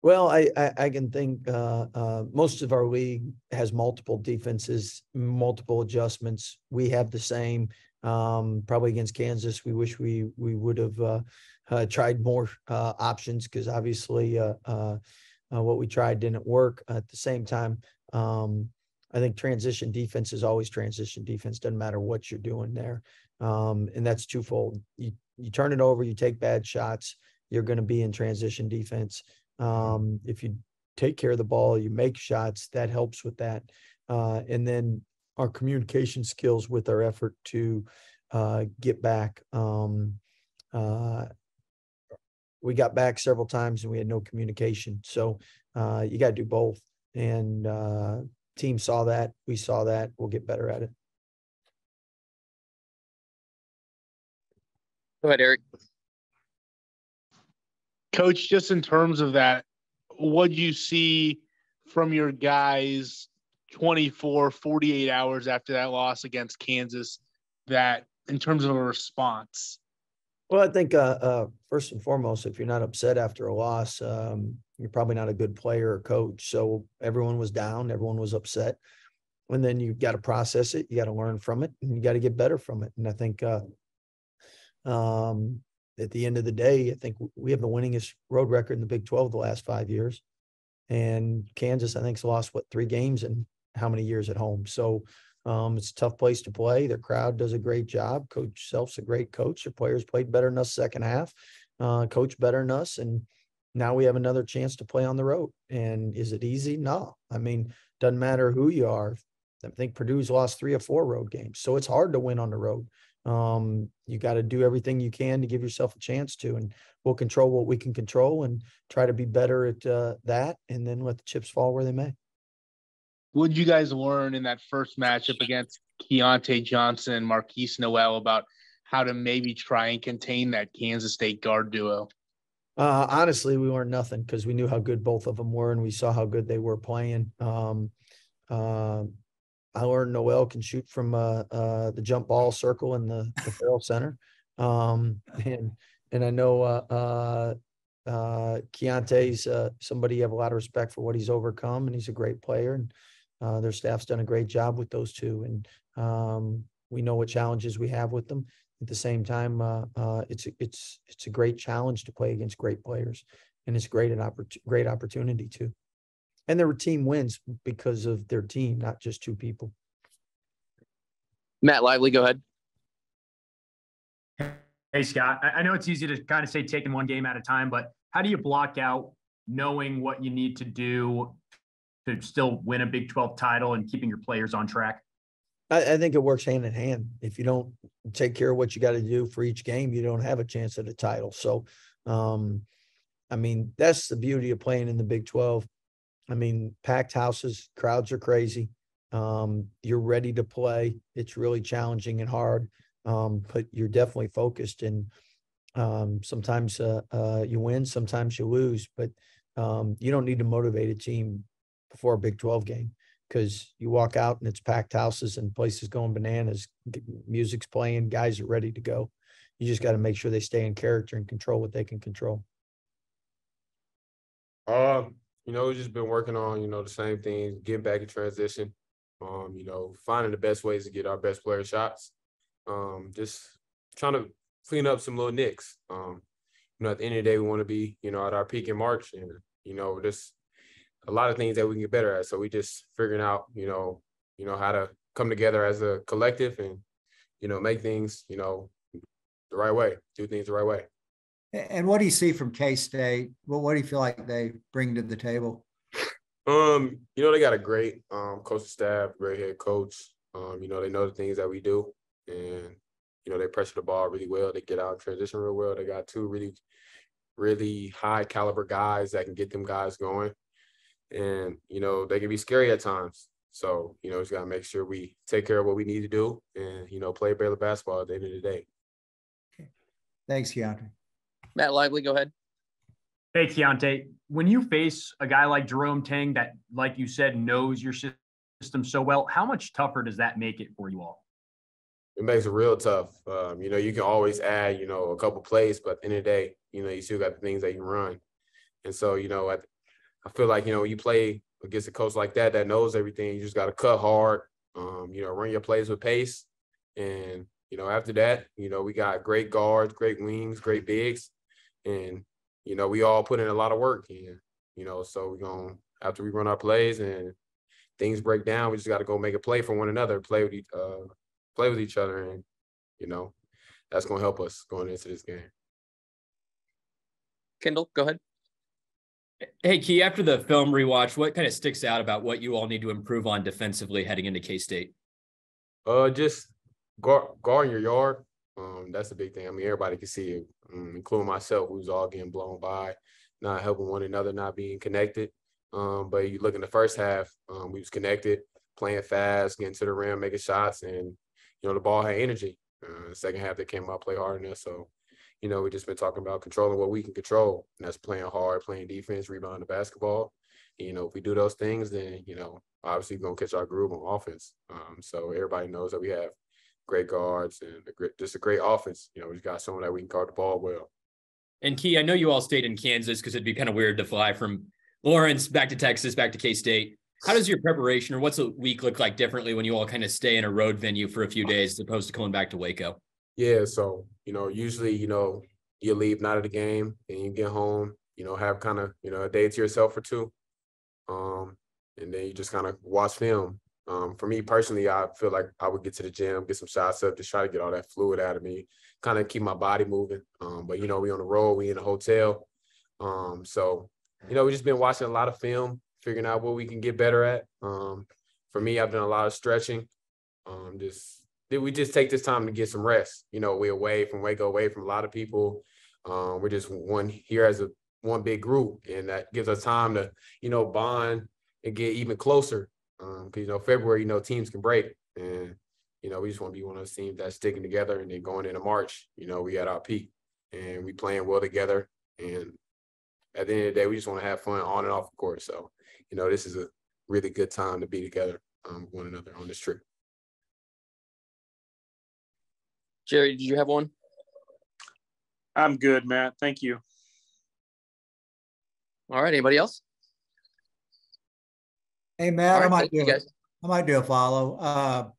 Well, I can think most of our league has multiple defenses, multiple adjustments. We have the same. Probably against Kansas, we wish we would have tried more options because obviously what we tried didn't work. At the same time, I think transition defense is always transition defense. Doesn't matter what you're doing there, and that's twofold. You turn it over, you take bad shots, you're going to be in transition defense. If you take care of the ball, you make shots, that helps with that. And then our communication skills with our effort to get back. We got back several times and we had no communication. So you got to do both. And team saw that. We saw that. We'll get better at it. Go ahead, Eric. Coach, just in terms of that, what do you see from your guys 24, 48 hours after that loss against Kansas that in terms of a response? Well, I think first and foremost, if you're not upset after a loss, you're probably not a good player or coach. So everyone was down, everyone was upset. And then you got to process it, you got to learn from it, and you got to get better from it. And I think at the end of the day, I think we have the winningest road record in the Big 12 the last 5 years. And Kansas, I think, has lost, 3 games in how many years at home. So it's a tough place to play. Their crowd does a great job. Coach Self's a great coach. Their players played better than us second half, coach better than us. And now we have another chance to play on the road. And is it easy? No. I mean, doesn't matter who you are. I think Purdue's lost 3 or 4 road games. So it's hard to win on the road. You got to do everything you can to give yourself a chance to, and we'll control what we can control and try to be better at that, and then let the chips fall where they may. What did you guys learn in that first matchup against Keontae Johnson and Marquise Noel about how to maybe try and contain that Kansas State guard duo? Honestly, we learned nothing because we knew how good both of them were, and we saw how good they were playing. I learned Noel can shoot from the jump ball circle in the Farrell Center. And I know Keontae's somebody you have a lot of respect for what he's overcome, and he's a great player. And their staff's done a great job with those two. And we know what challenges we have with them. At the same time, it's a great challenge to play against great players, and it's great opportunity too. And their team wins because of their team, not just 2 people. Matt Lively, go ahead. Hey, Scott. I know it's easy to kind of say taking one game at a time, but how do you block out knowing what you need to do to still win a Big 12 title and keeping your players on track? I think it works hand in hand. If you don't take care of what you got to do for each game, you don't have a chance at a title. So, I mean, that's the beauty of playing in the Big 12. I mean, packed houses, crowds are crazy. You're ready to play. It's really challenging and hard, but you're definitely focused. And sometimes you win, sometimes you lose, but you don't need to motivate a team before a Big 12 game, because you walk out and it's packed houses and places going bananas, music's playing, guys are ready to go. You just got to make sure they stay in character and control what they can control. We've just been working on, the same things, getting back in transition, finding the best ways to get our best player shots, just trying to clean up some little nicks. At the end of the day, we want to be, at our peak in March, and, just a lot of things that we can get better at. So we just figuring out, how to come together as a collective and, make things, the right way, do things the right way. And what do you see from K-State? What do you feel like they bring to the table? They got a great coaching staff, great head coach. They know the things that we do, and they pressure the ball really well. They get out in transition real well. They got 2 really, really high caliber guys that can get them guys going, and they can be scary at times. So just gotta make sure we take care of what we need to do, and play Baylor basketball at the end of the day. Okay. Thanks, Keontae. Matt Lively, go ahead. Hey, Keontae, when you face a guy like Jerome Tang that, like you said, knows your system so well, how much tougher does that make it for you all? It makes it real tough. You can always add, a couple plays, but at the end of the day, you still got the things that you run. And so, I feel like, you know, you play against a coach like that knows everything. You just got to cut hard, you know, run your plays with pace. And, you know, after that, you know, we got great guards, great wings, great bigs. And, you know, we all put in a lot of work. And, you know, so we're going to, after we run our plays and things break down, we just got to go make a play for one another, play with each other. And, you know, that's going to help us going into this game. Kendall, go ahead. Hey, Key, after the film rewatch, what kind of sticks out about what you all need to improve on defensively heading into K-State? Just guarding your yard. That's a big thing. I mean, everybody can see it, including myself, who's all getting blown by, not helping one another, not being connected. But you look in the first half, we was connected, playing fast, getting to the rim, making shots, and, you know, the ball had energy. The second half, they came out, play hard enough. So, you know, we just been talking about controlling what we can control, and that's playing hard, playing defense, rebounding the basketball. And, you know, if we do those things, then, you know, obviously we're going to catch our groove on offense. So everybody knows that we have great guards and just a great offense. You know, we got someone that we can guard the ball well. And Key, I know you all stayed in Kansas because it'd be kind of weird to fly from Lawrence back to Texas, back to K-State. How does your preparation or what's a week look like differently when you all kind of stay in a road venue for a few days as opposed to going back to Waco? Yeah, so, you know, usually, you know, you leave night of the game and you get home, you know, have kind of, you know, a day to yourself or two. And then you just kind of watch film. For me personally, I feel like I would get to the gym, get some shots up, just try to get all that fluid out of me, kind of keep my body moving. But, you know, we on the road, we in a hotel. So, you know, we just been watching a lot of film, figuring out what we can get better at. For me, I've done a lot of stretching. We just take this time to get some rest. You know, we're away from Waco, away from a lot of people. We're just here as one big group, and that gives us time to, you know, bond and get even closer. Because, you know, February, you know, teams can break. And, you know, we just want to be one of those teams that's sticking together. And then going into March, you know, we at our peak and we playing well together. And at the end of the day, we just want to have fun on and off the court. So, you know, this is a really good time to be together with one another on this trip. Jerry, did you have one? I'm good, Matt. Thank you. All right. Anybody else? Hey, Matt, All right, I thank you, guys. might do a follow.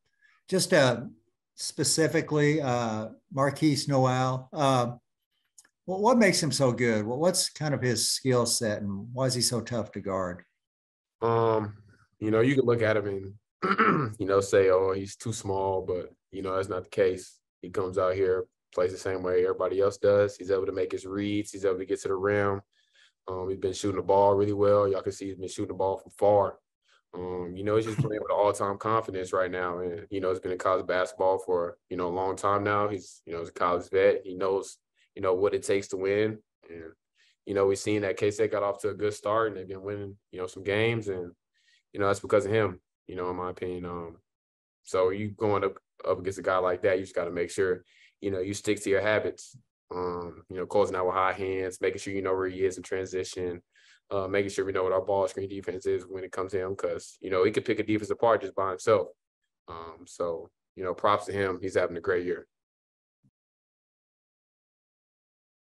Just specifically, Marquise Noel. What makes him so good? What's kind of his skill set, and why is he so tough to guard? You know, you can look at him and, you know, say, oh, he's too small, but, you know, that's not the case. He comes out here, plays the same way everybody else does. He's able to make his reads. He's able to get to the rim. He's been shooting the ball really well. Y'all can see he's been shooting the ball from far. You know, he's just playing with all-time confidence right now. And, you know, he's been in college basketball for, you know, a long time now. He's, you know, he's a college vet. He knows, you know, what it takes to win. And, you know, we've seen that K-State got off to a good start and they've been winning, you know, some games. And, you know, that's because of him, you know, in my opinion. So you going up against a guy like that, you just got to make sure, you know, you stick to your habits. You know, closing out with high hands, making sure you know where he is in transition, making sure we know what our ball screen defense is when it comes to him, because, you know, he could pick a defense apart just by himself. So, you know, props to him. He's having a great year.